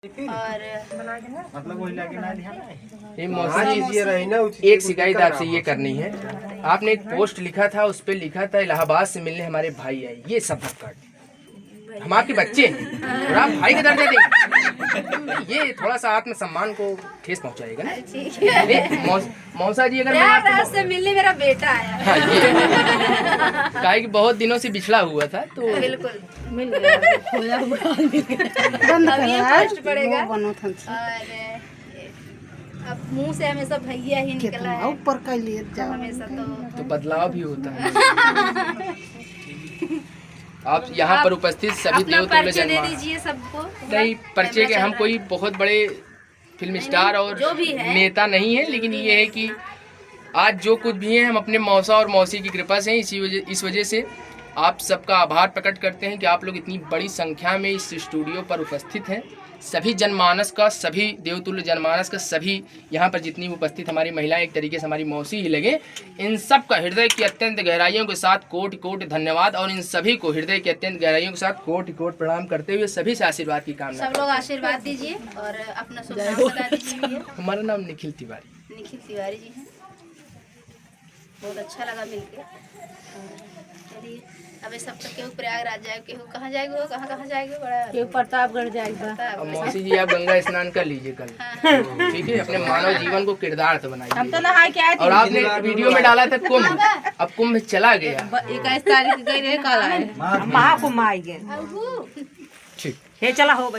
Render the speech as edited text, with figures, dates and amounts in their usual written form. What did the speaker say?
और मतलब वही लगे ना ध्यान ये मौसी एक शिकायत आपसे ये करनी है। आपने एक पोस्ट लिखा था, उस पर लिखा था इलाहाबाद से मिलने हमारे भाई आए। ये सब मत कर, हम आपके बच्चे हैं और आप भाई का दर्जा देंगे, ये थोड़ा सा आत्मसम्मान को ठेस पहुंचाएगा ना। मौसा जी अगर मैं आपको से मिलने मेरा बेटा आया। हाँ, ये काहे कि बहुत दिनों से बिछड़ा हुआ था तो बिल्कुल मिल गया, खोया हुआ फर्स्ट पड़ेगा। और अब मुंह से हमेशा भैया ही निकला है ऊपर का लिए जाओ हमेशा। तो बदलाव भी होता है। आप यहाँ पर उपस्थित सभी अपना देवतुल्य परिचय दे जन्मा दीजिए सबको। नहीं, परिचय के हम कोई बहुत बड़े फिल्म स्टार और जो भी है। नेता नहीं है, लेकिन ये है कि आज जो कुछ भी है हम अपने मौसा और मौसी की कृपा से इस वजह से आप सबका आभार प्रकट करते हैं कि आप लोग इतनी बड़ी संख्या में इस स्टूडियो पर उपस्थित हैं। सभी जनमानस का, सभी देवतुल्य जनमानस का, सभी यहाँ पर जितनी उपस्थित हमारी महिलाएं, एक तरीके से हमारी मौसी ही लगे, इन सब का हृदय की अत्यंत गहराइयों के साथ कोटि कोटि धन्यवाद। और इन सभी को हृदय की अत्यंत गहराइयों के साथ कोटि कोटि प्रणाम करते हुए सभी से आशीर्वाद की कामना। सब लोग आशीर्वाद दीजिए और अपना शुभ नाम बता दीजिए। हमारा नाम निखिल तिवारी। निखिल तिवारी जी हैं। बहुत अच्छा लगा मिलके। चलिए अब सब तक केहू प्रयागराज जाए, केहू कहाँ जाएगा, कहाँ जाएगा, बड़ा केहू प्रतापगढ़ जाएगा। अब मौसी जी आप गंगा स्नान कर लीजिए कल, ठीक है। अपने मानव जीवन को किरदार्थ बनाइए। हम तो नहा के आए थे। और आपने वीडियो में डाला था कुंभ, अब कुंभ चला गया। 21 तारीख गई रहे, कल आए। महाकुंभ आई गए। ठीक हे चला हो भाई।